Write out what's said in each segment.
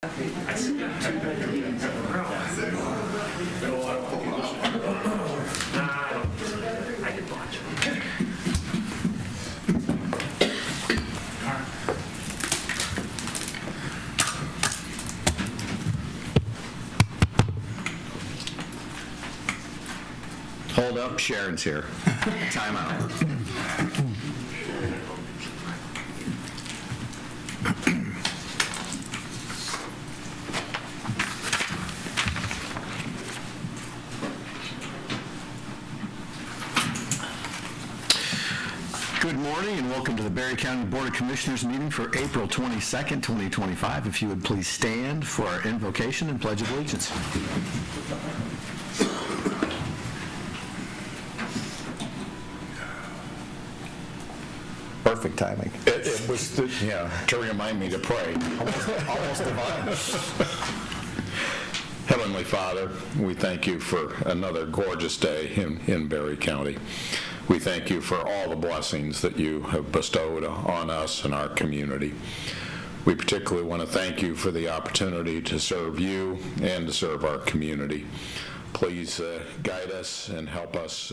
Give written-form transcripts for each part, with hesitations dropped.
I did watch. Hold up, Sharon's here. Time out. Good morning and welcome to the Berry County Board of Commissioners meeting for April 22nd, 2025. If you would please stand for our invocation and pledge of allegiance. Perfect timing. It was, to remind me to pray. Almost divine. Heavenly Father, we thank you for another gorgeous day in Berry County. We thank you for all the blessings that you have bestowed on us and our community. We particularly want to thank you for the opportunity to serve you and to serve our community. Please guide us and help us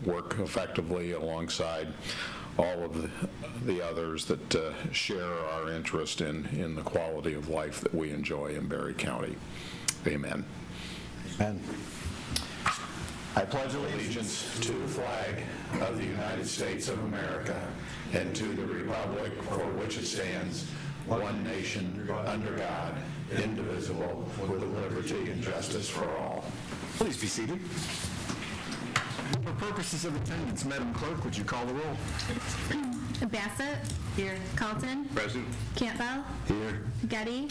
work effectively alongside all of the others that share our interest in the quality of life that we enjoy in Berry County. Amen. Amen. I pledge allegiance to the flag of the United States of America and to the republic for which it stands, one nation, under God, indivisible, with liberty and justice for all. Please be seated. For purposes of attendance, Madam Clerk, would you call the roll? Bassett. Here. Carlton. Present. Campbell. Here. Getty.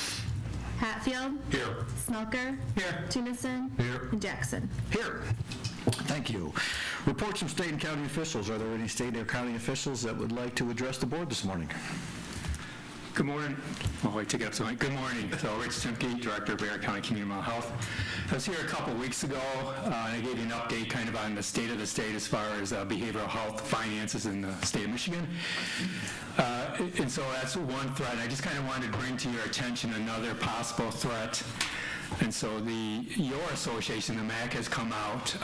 Hatfield. Here. Smelker. Here. Tunison. Here. And Jackson. Here. Thank you. Reports from state and county officials. Are there any state or county officials that would like to address the board this morning? Good morning. Oh, wait, take it up so good morning. So, Rich Timke, Director of Berry County Community Mental Health. I was here a couple weeks ago, and I gave you an update kind of on the state of the state as far as behavioral health finances in the state of Michigan. And so that's one threat. I just kind of wanted to bring to your attention another possible threat. And so your association, the MAC, has come out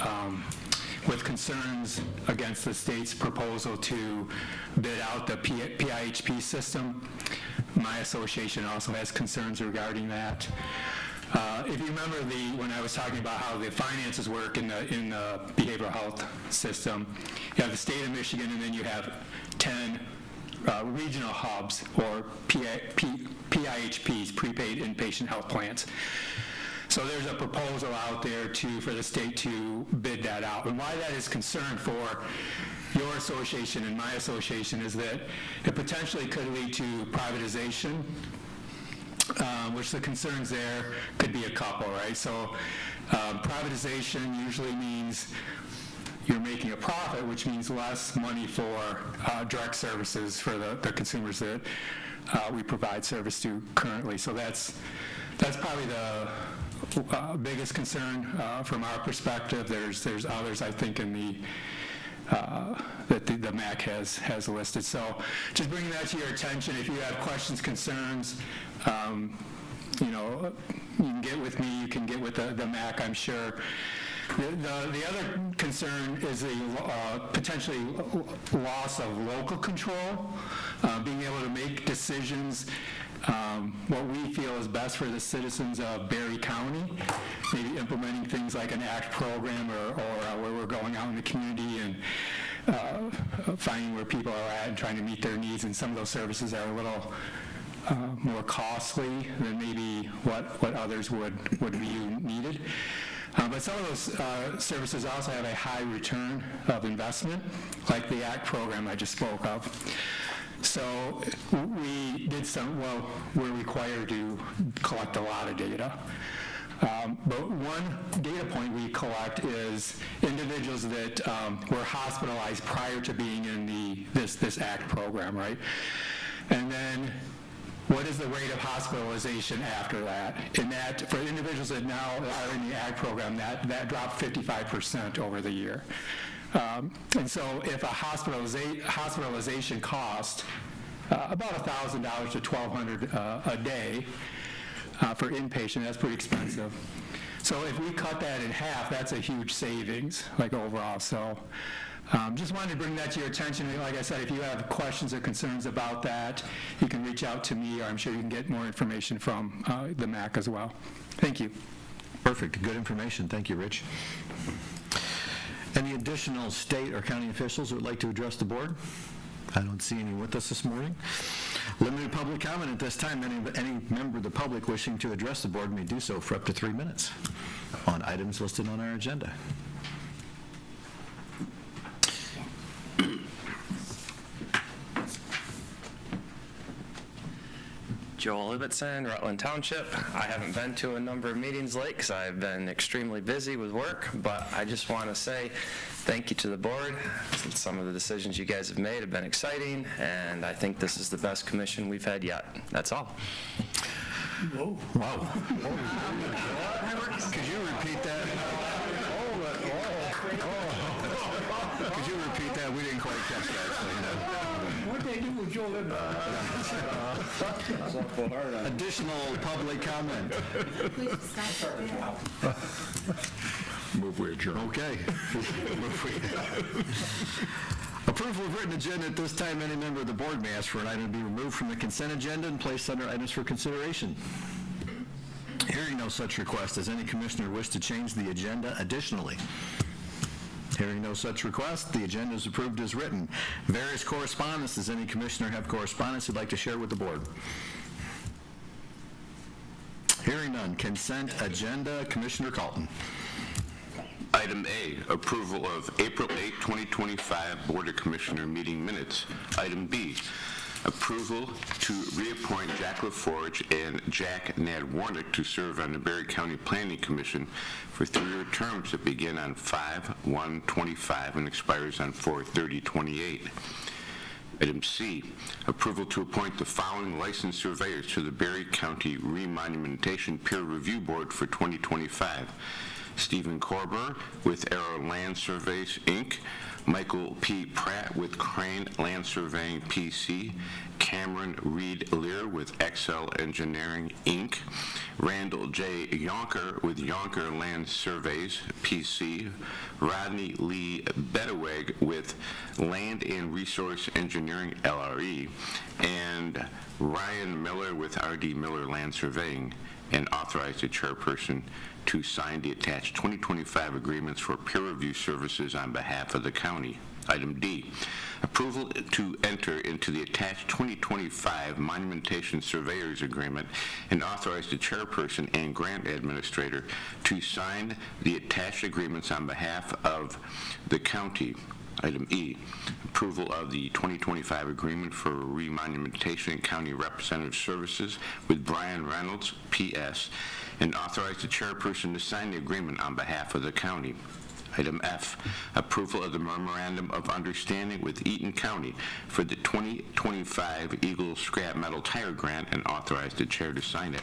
with concerns against the state's proposal to bid out the PIHP system. My association also has concerns regarding that. If you remember when I was talking about how the finances work in the behavioral health system, you have the state of Michigan, and then you have 10 regional hubs, or PIHPs, prepaid inpatient health plans. So there's a proposal out there for the state to bid that out. And why that is concern for your association and my association is that it potentially could lead to privatization, which the concerns there could be a couple, right? So privatization usually means you're making a profit, which means less money for direct services for the consumers that we provide service to currently. So that's probably the biggest concern from our perspective. There's others, I think, in that the MAC has listed. So just bringing that to your attention. If you have questions, concerns, you can get with me. You can get with the MAC, I'm sure. The other concern is the potentially loss of local control, being able to make decisions what we feel is best for the citizens of Berry County, maybe implementing things like an ACT program or where we're going out in the community and finding where people are at and trying to meet their needs. And some of those services are a little more costly than maybe what others would view needed. But some of those services also have a high return of investment, like the ACT program I just spoke of. So we did we're required to collect a lot of data. But one data point we collect is individuals that were hospitalized prior to being in this ACT program, right? And then what is the rate of hospitalization after that? And that, for individuals that now are in the ACT program, that dropped 55% over the year. And so if a hospitalization cost about $1,000 to $1,200 a day, for inpatient. That's pretty expensive. So if we cut that in half, that's a huge savings, like overall. So just wanted to bring that to your attention. Like I said, if you have questions or concerns about that, you can reach out to me, or I'm sure you can get more information from the MAC as well. Thank you. Perfect. Good information. Thank you, Rich. Any additional state or county officials who would like to address the board? I don't see any with us this morning. Limited public comment at this time. Any member of the public wishing to address the board may do so for up to 3 minutes on items listed on our agenda. Joel Ibbotson, Rutland Township. I haven't been to a number of meetings late because I've been extremely busy with work, but I just want to say thank you to the board. Some of the decisions you guys have made have been exciting, and I think this is the best commission we've had yet. That's all. Whoa. Wow. Could you repeat that? Could you repeat that? We didn't quite catch that. What they do with Joe Additional public comment. Move we adjourn. Okay. Approval of written agenda. At this time, any member of the board may ask for an item to be removed from the consent agenda and placed under items for consideration. Hearing no such request, does any commissioner wish to change the agenda additionally? Hearing no such request, the agenda is approved as written. Various correspondence. Does any commissioner have correspondence he'd like to share with the board? Hearing none. Consent agenda. Commissioner Calton. Item A, approval of April 8, 2025 Board of Commissioner meeting minutes. Item B, approval to reappoint Jack LaForge and Jack Nadwarnick to serve on the Berry County Planning Commission for 3-year terms that begin on 5/1/25 and expires on 4/30/28. Item C, approval to appoint the following licensed surveyors to the Berry County Remonumentation Peer Review Board for 2025. Stephen Corber with Arrow Land Surveys, Inc., Michael P. Pratt with Crane Land Surveying, PC, Cameron Reed Lear with XL Engineering, Inc., Randall J. Yonker with Yonker Land Surveys, PC, Rodney Lee Bedeweg with Land and Resource Engineering, LRE, and Ryan Miller with R.D. Miller Land Surveying, and authorize the chairperson to sign the attached 2025 agreements for peer review services on behalf of the county. Item D, approval to enter into the attached 2025 Monumentation Surveyors Agreement and authorize the chairperson and grant administrator to sign the attached agreements on behalf of the county. Item E, approval of the 2025 agreement for remonumentation and county representative services with Brian Reynolds, P.S., and authorize the chairperson to sign the agreement on behalf of the county. Item F, approval of the memorandum of understanding with Eaton County for the 2025 Eagle Scrap Metal Tire Grant and authorize the chair to sign it.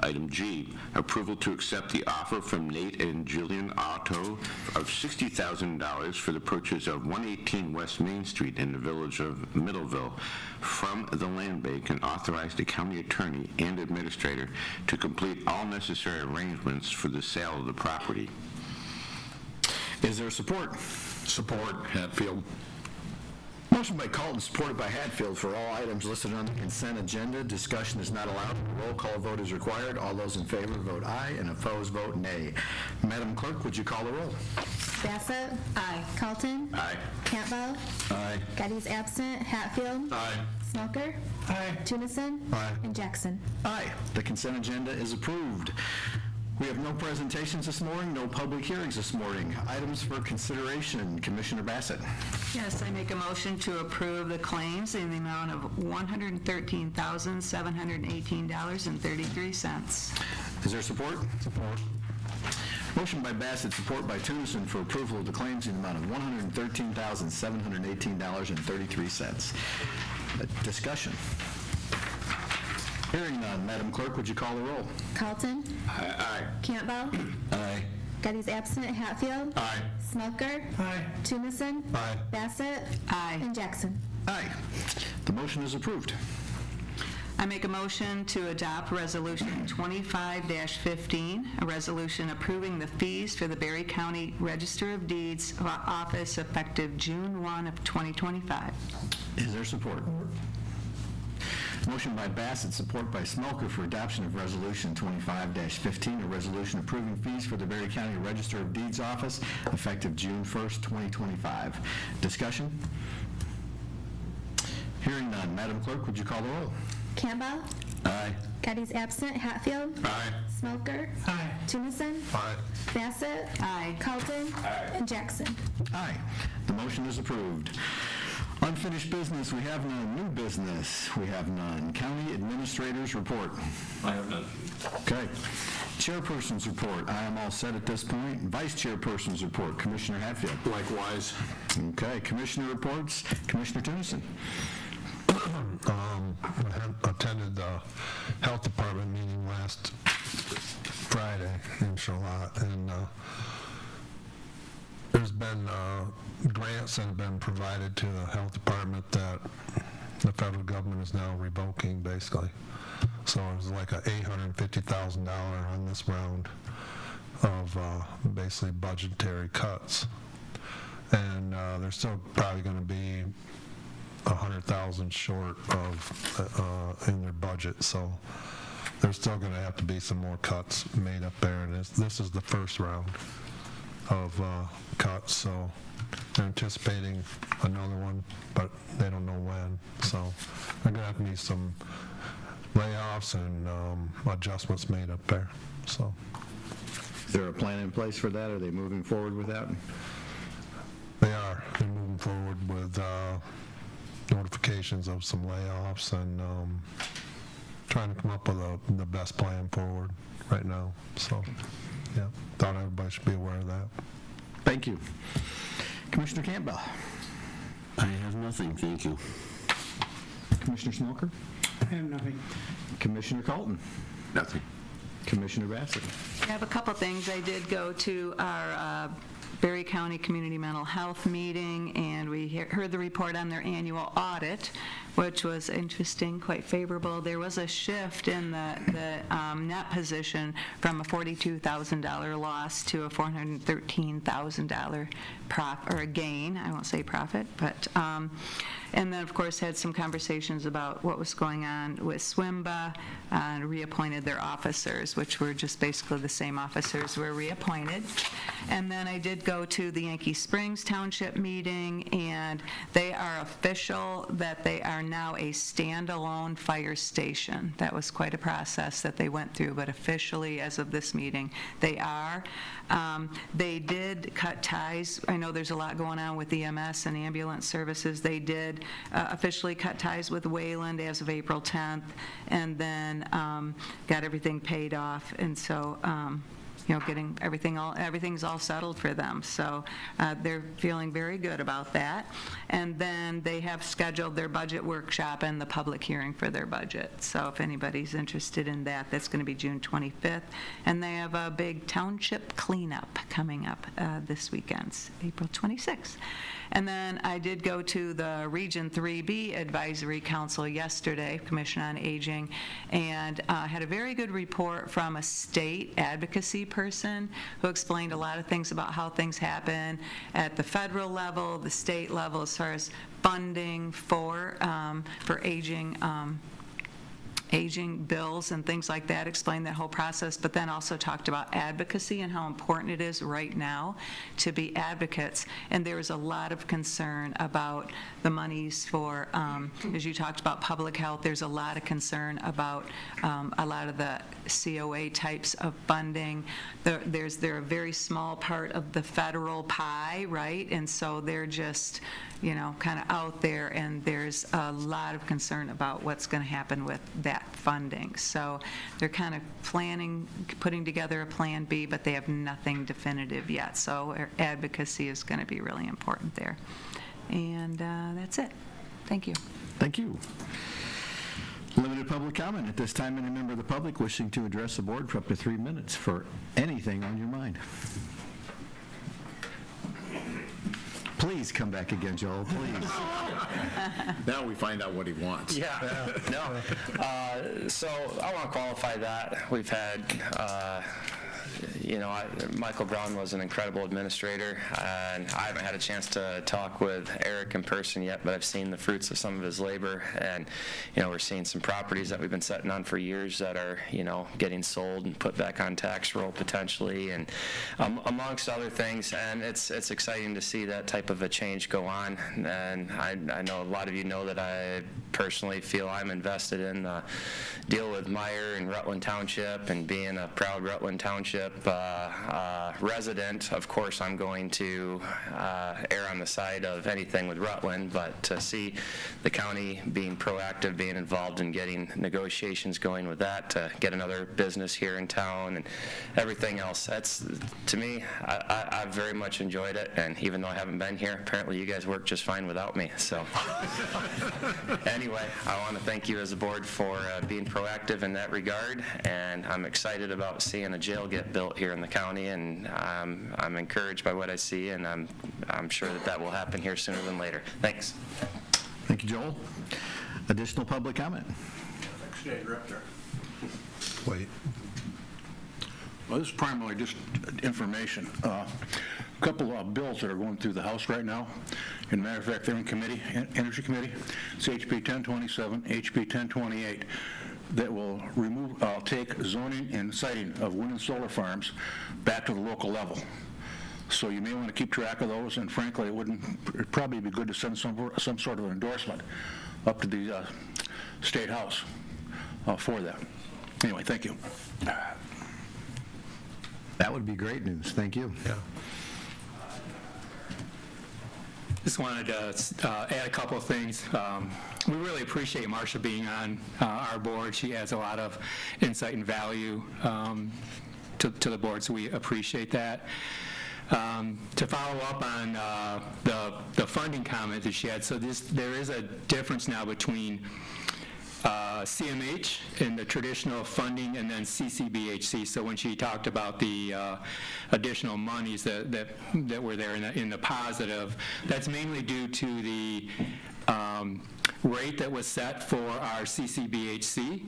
Item G, approval to accept the offer from Nate and Jillian Otto of $60,000 for the purchase of 118 West Main Street in the village of Middleville from the land bank and authorize the county attorney and administrator to complete all necessary arrangements for the sale of the property. Is there support? Support, Hatfield. Motion by Calton, supported by Hatfield for all items listed on the consent agenda. Discussion is not allowed. Roll call vote is required. All those in favor vote aye, and opposed vote nay. Madam Clerk, would you call the roll? Bassett. Aye. Calton. Aye. Campbell. Aye. Getty's absent. Hatfield. Aye. Smoker. Aye. Tunison. Aye. And Jackson. Aye. The consent agenda is approved. We have no presentations this morning, no public hearings this morning. Items for consideration. Commissioner Bassett. Yes, I make a motion to approve the claims in the amount of $113,718.33. Is there support? Support. Motion by Bassett, support by Tunison for approval of the claims in the amount of $113,718.33. Discussion. Hearing none. Madam Clerk, would you call the roll? Calton. Aye. Campbell. Aye. Getty's absent. Hatfield. Aye. Smoker. Aye. Tunison. Aye. Bassett. Aye. And Jackson. Aye. The motion is approved. I make a motion to adopt Resolution 25-15, a resolution approving the fees for the Berry County Register of Deeds office effective June 1 of 2025. Is there support? Motion by Bassett, support by Smelker for adoption of Resolution 25-15, a resolution approving fees for the Berry County Register of Deeds office effective June 1st, 2025. Discussion? Hearing none. Madam Clerk, would you call the roll? Campbell. Aye. Geddes absent. Hatfield. Aye. Smelker. Aye. Jimison. Aye. Bassett. Aye. Carlton. And Jackson. Aye. The motion is approved. Unfinished business, we have none. New business, we have none. County Administrator's Report. I have none. Okay. Chairperson's Report. I am all set at this point. Vice Chairperson's Report. Commissioner Hatfield. Likewise. Okay. Commissioner Reports. Commissioner Tennyson. I attended the Health Department meeting last Friday in Charlotte, and there's been grants that have been provided to the Health Department that the federal government is now revoking, basically. So it was like a $850,000 on this round of basically budgetary cuts. And they're still probably going to be 100,000 short of in their budget, so there's still going to have to be some more cuts made up there, and this is the first round of cuts, so they're anticipating another one, but they don't know when, so there's going to have to be some layoffs and adjustments made up there. So Is there a plan in place for that? Are they moving forward with that? they're moving forward with notifications of some layoffs and trying to come up with the best plan forward right now. So, yeah, thought everybody should be aware of that. Thank you. Commissioner Campbell. I have nothing, thank you. Commissioner Smoker. I have nothing. Commissioner Colton. Nothing. Commissioner Bassett. I have a couple things. I did go to our Berry County Community Mental Health meeting, and we heard the report on their annual audit, which was interesting, quite favorable. There was a shift in the net position from a $42,000 loss to a $413,000 or a gain. I won't say profit, but and then of course had some conversations about what was going on with SWIMBA and reappointed their officers, which were just basically the same officers were reappointed. And then I did go to the Yankee Springs Township meeting, and they are official that they are now a standalone fire station. That was quite a process that they went through, but officially, as of this meeting, they are. They did cut ties. I know there's a lot going on with EMS and ambulance services. They did officially cut ties with Wayland as of April 10th, and then got everything paid off. And so, getting everything's all settled for them. So they're feeling very good about that. And then they have scheduled their budget workshop and the public hearing for their budget. So if anybody's interested in that, that's going to be June 25th. And they have a big township cleanup coming up this weekend, April 26th. And then I did go to the Region 3B Advisory Council yesterday, Commission on Aging, and had a very good report from a state advocacy person who explained a lot of things about how things happen at the federal level, the state level, as far as funding for aging bills and things like that, explained that whole process, but then also talked about advocacy and how important it is right now to be advocates. And there was a lot of concern about the monies for, as you talked about public health, there's a lot of concern about a lot of the COA types of funding. They're a very small part of the federal pie, right? And so they're just, kind of out there, and there's a lot of concern about what's going to happen with that funding. So they're kind of putting together a plan B, but they have nothing definitive yet. So advocacy is going to be really important there. And that's it. Thank you. Thank you. Limited public comment. At this time, any member of the public wishing to address the board for up to 3 minutes for anything on your mind. Please Please come back again, Joel, please. Now we find out what he wants. Yeah, no. So I want to qualify that. We've had, Michael Brown was an incredible administrator, and I haven't had a chance to talk with Eric in person yet, but I've seen the fruits of some of his labor, and, we're seeing some properties that we've been sitting on for years that are, getting sold and put back on tax roll potentially, and amongst other things, and it's exciting to see that type of a change go on, and I know a lot of you know that I personally feel I'm invested in the deal with Meyer and Rutland Township, and being a proud Rutland Township resident, of course, I'm going to err on the side of anything with Rutland, but to see the county being proactive, being involved in getting negotiations going with that, to get another business here in town and everything else, that's, to me, I've very much enjoyed it, and even though I haven't been here, apparently you guys work just fine without me, so. Anyway, I want to thank you as a board for being proactive in that regard, and I'm excited about seeing a jail get built here in the county, and I'm encouraged by what I see, and I'm sure that will happen here sooner than later. Thanks. Thank you, Joel. Additional public comment? Wait. Well, this is primarily just information. A couple of bills that are going through the House right now. As a matter of fact, they're in committee, Energy Committee. It's HB 1027, HB 1028, that will take zoning and siting of wind and solar farms back to the local level. So you may want to keep track of those, and frankly, it'd probably be good to send some sort of an endorsement up to the State House for that. Anyway, thank you. That would be great news. Thank you. Yeah. Just wanted to add a couple of things. We really appreciate Marcia being on our board. She adds a lot of insight and value to the board, so we appreciate that. To follow up on the funding comment that she had, so there is a difference now between CMH in the traditional funding and then CCBHC. So when she talked about the additional monies that were there in the positive, that's mainly due to the rate that was set for our CCBHC.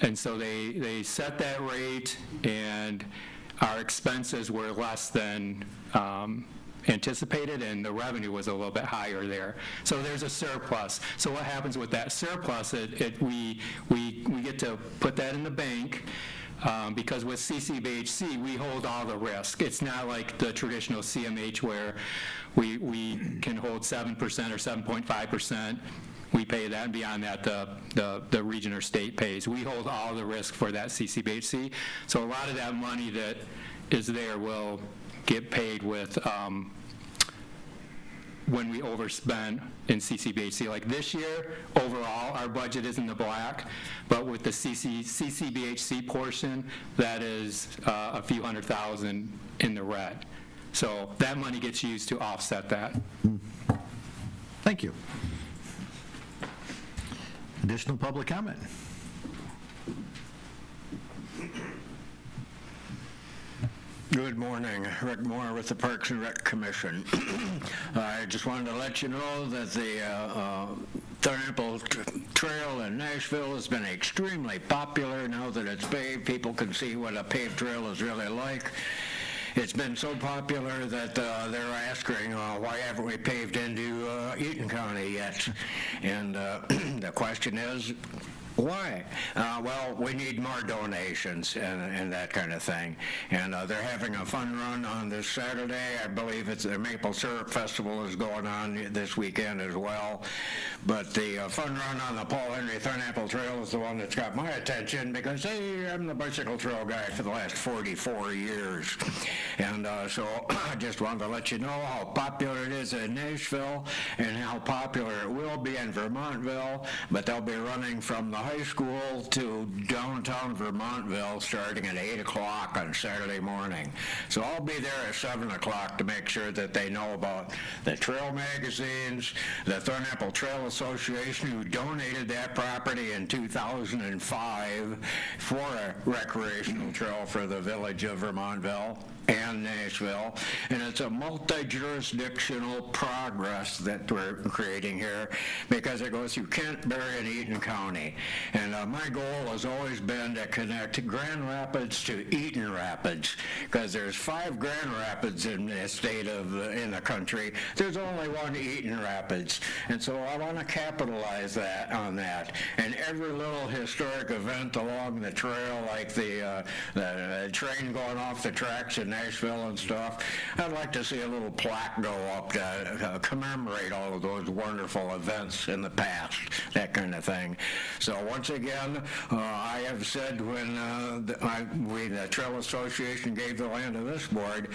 And so they set that rate, and our expenses were less than anticipated, and the revenue was a little bit higher there. So there's a surplus. So what happens with that surplus, we get to put that in the bank, because with CCBHC, we hold all the risk. It's not like the traditional CMH where we can hold 7% or 7.5%. We pay that, and beyond that, the region or state pays. We hold all the risk for that CCBHC. So a lot of that money that is there will get paid with when we overspend in CCBHC. Like this year, overall, our budget is in the black, but with the CCBHC portion, that is a few $100,000 in the red. So that money gets used to offset that. Thank you. Additional public comment? Good morning. Rick Moore with the Parks and Rec Commission. I just wanted to let you know that the Thornapple Trail in Nashville has been extremely popular. Now that it's paved, people can see what a paved trail is really like. It's been so popular that they're asking, why haven't we paved into Eaton County yet? And the question is, why? Well, we need more donations and that kind of thing. And they're having a fun run on this Saturday. I believe it's the Maple Syrup Festival is going on this weekend as well. But the fun run on the Paul Henry Thornapple Trail is the one that's got my attention because, hey, I'm the bicycle trail guy for the last 44 years. And so I just wanted to let you know how popular it is in Nashville and how popular it will be in Vermontville. But they'll be running from the high school to downtown Vermontville starting at 8 o'clock on Saturday morning. So I'll be there at 7 o'clock to make sure that they know about the trail magazines, the Thornapple Trail Association, who donated that property in 2005 for a recreational trail for the village of Vermontville and Nashville, and it's a multi-jurisdictional progress that we're creating here because it goes through Kent, Berry, and Eaton County. And my goal has always been to connect Grand Rapids to Eaton Rapids, because there's 5 Grand Rapids in the state of in the country. There's only one Eaton Rapids, and so I want to capitalize on that. And every little historic event along the trail, like the train going off the tracks in Nashville and stuff, I'd like to see a little plaque go up to commemorate all of those wonderful events in the past, that kind of thing. So once again, I have said when the Trail Association gave the land to this board,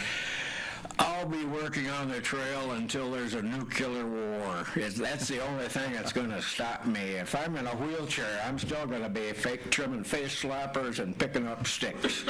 I'll be working on the trail until there's a nuclear war. That's the only thing that's going to stop me. If I'm in a wheelchair, I'm still going to be trimming face slappers and picking up sticks.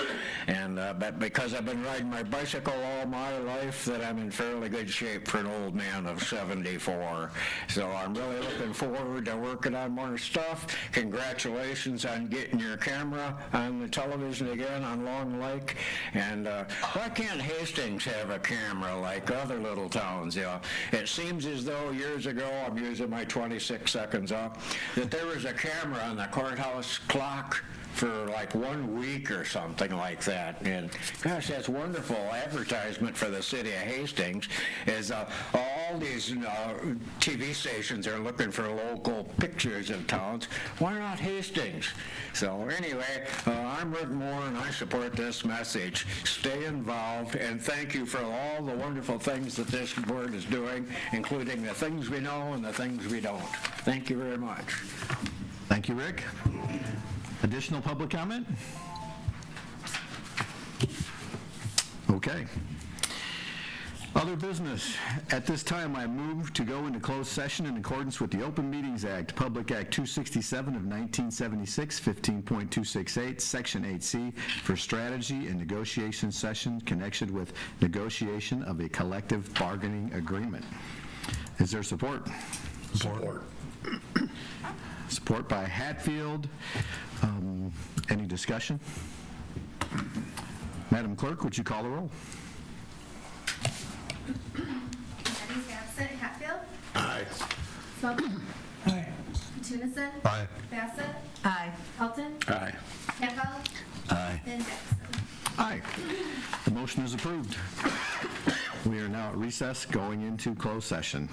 And but because I've been riding my bicycle all my life, that I'm in fairly good shape for an old man of 74. So I'm really looking forward to working on more stuff. Congratulations on getting your camera on the television again on Long Lake. And why can't Hastings have a camera like other little towns? It seems as though years ago, I'm using my 26 seconds up, that there was a camera on the courthouse clock for like 1 week or something like that. And gosh, that's wonderful advertisement for the city of Hastings, is all these TV stations are looking for local pictures of towns. Why not Hastings? So anyway, I'm Rick Moore, and I support this message. Stay involved, and thank you for all the wonderful things that this board is doing, including the things we know and the things we don't. Thank you very much. Thank you, Rick. Additional public comment? Okay. Other business. At this time, I move to go into closed session in accordance with the Open Meetings Act, Public Act 267 of 1976, 15.268, Section 8C, for strategy and negotiation session connected with negotiation of a collective bargaining agreement. Is there support? Support. Support by Hatfield. Any discussion? Madam Clerk, would you call the roll? Eddie's absent. Hatfield? Aye. Smoker? Aye. Tunison? Aye. Bassett? Aye. Elton? Aye. Campbell? Aye. And Jackson. Aye. The motion is approved. We are now at recess, going into closed session.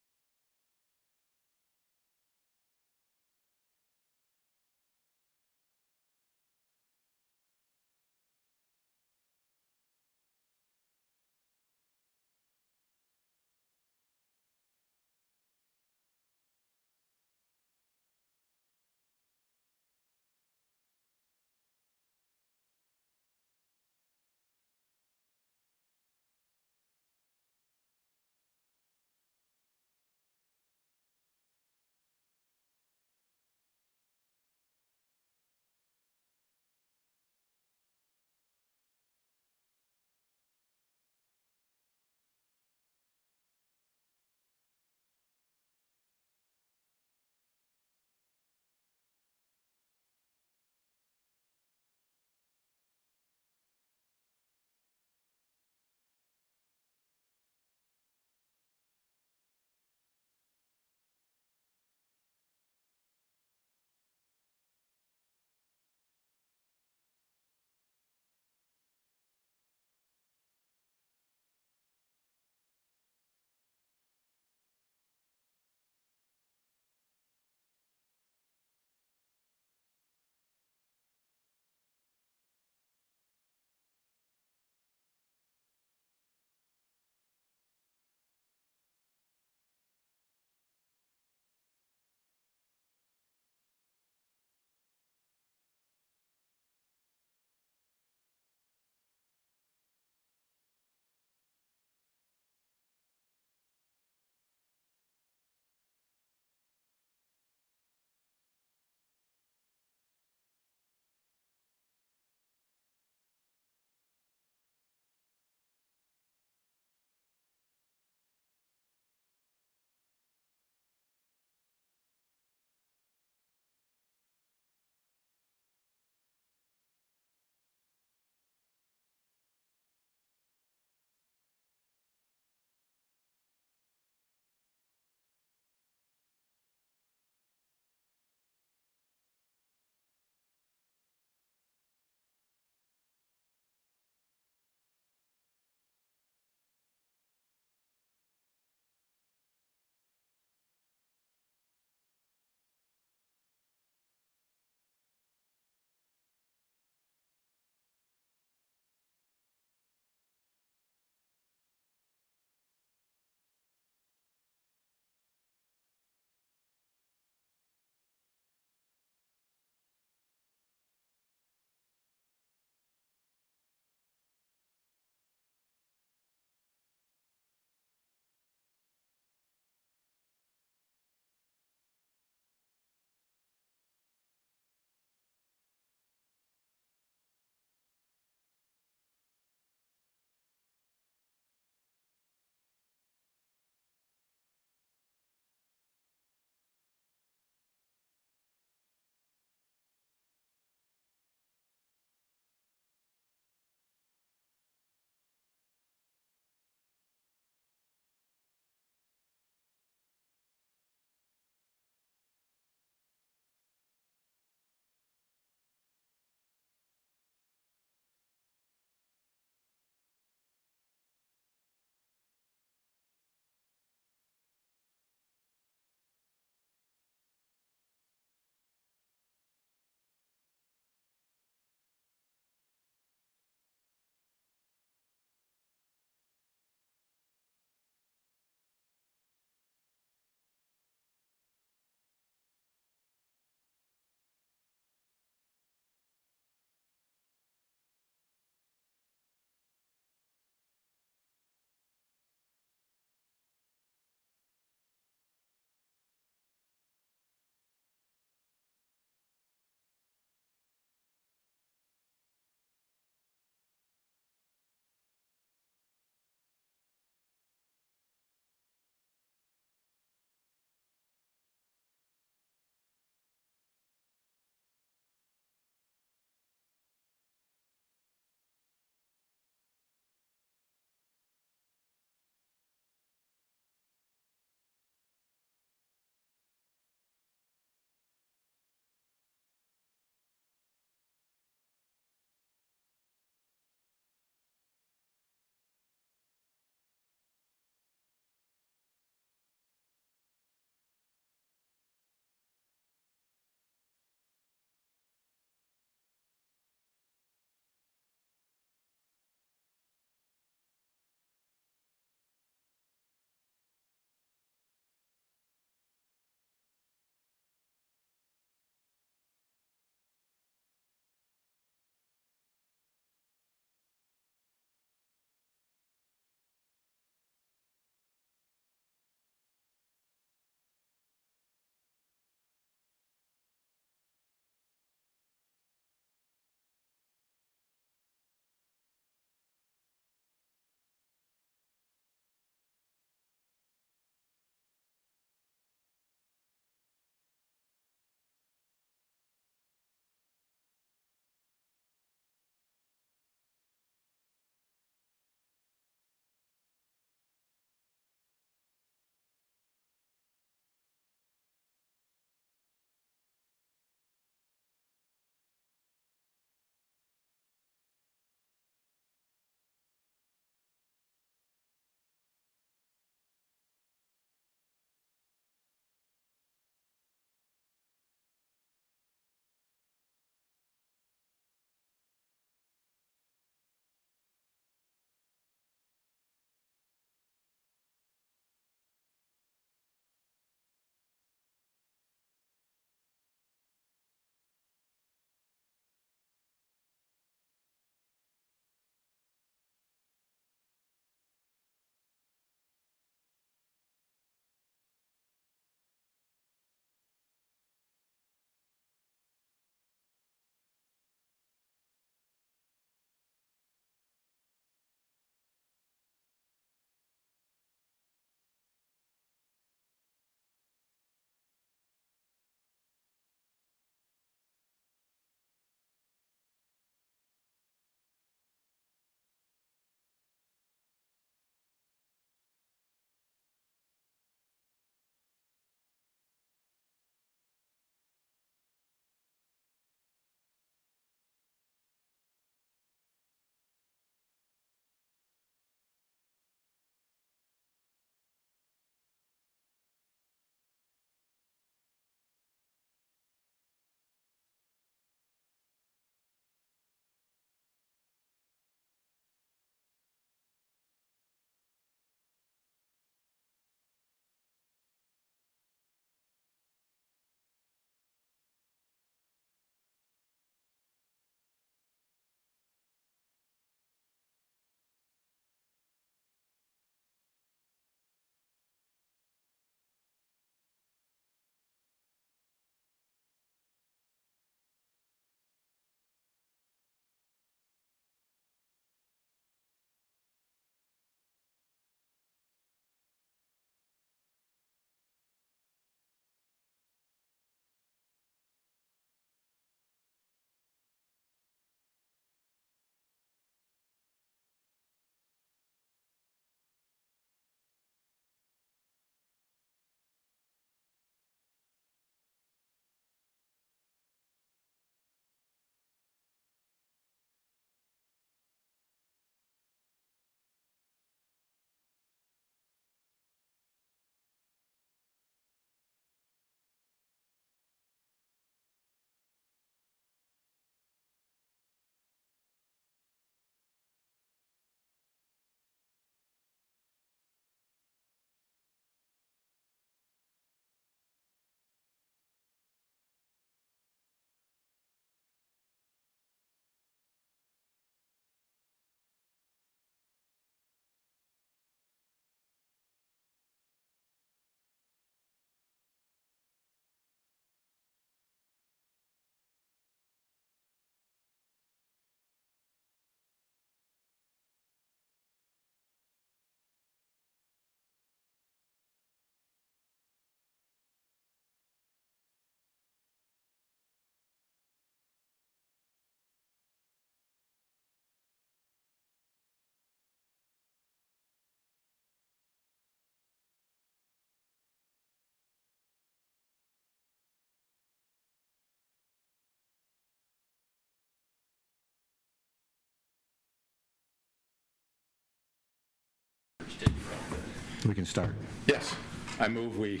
We can start. Yes. I move we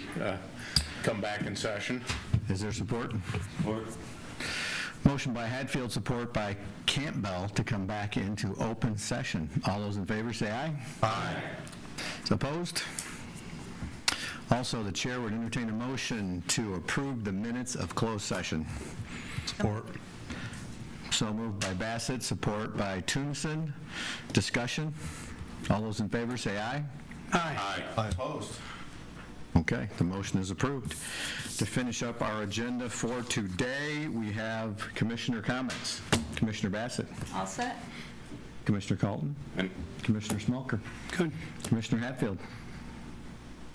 come back in session. Is there support? Motion by Hatfield, support by Campbell to come back into open session. All those in favor say aye. Aye. Opposed? Also, the chair would entertain a motion to approve the minutes of closed session. Support. So moved by Bassett, support by Toomson. Discussion? All those in favor say aye. Opposed? Okay, the motion is approved. To finish up our agenda for today, we have commissioner comments. Commissioner Bassett. All set? Commissioner Colton. And Commissioner Smoker. Good. Commissioner Hatfield.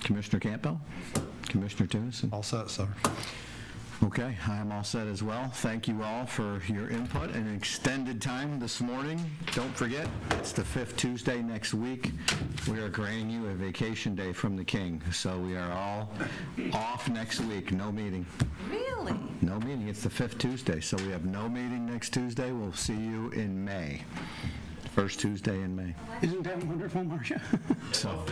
Commissioner Campbell. Commissioner Tennyson. All set, sir. Okay, I am all set as well. Thank you all for your input and extended time this morning. Don't forget, it's the 5th Tuesday next week. We are granting you a vacation day from the king, so we are all off next week. No meeting. Really? No meeting. It's the 5th Tuesday, so we have no meeting next Tuesday. We'll see you in May. First Tuesday in May. Isn't that wonderful, Marcia? So.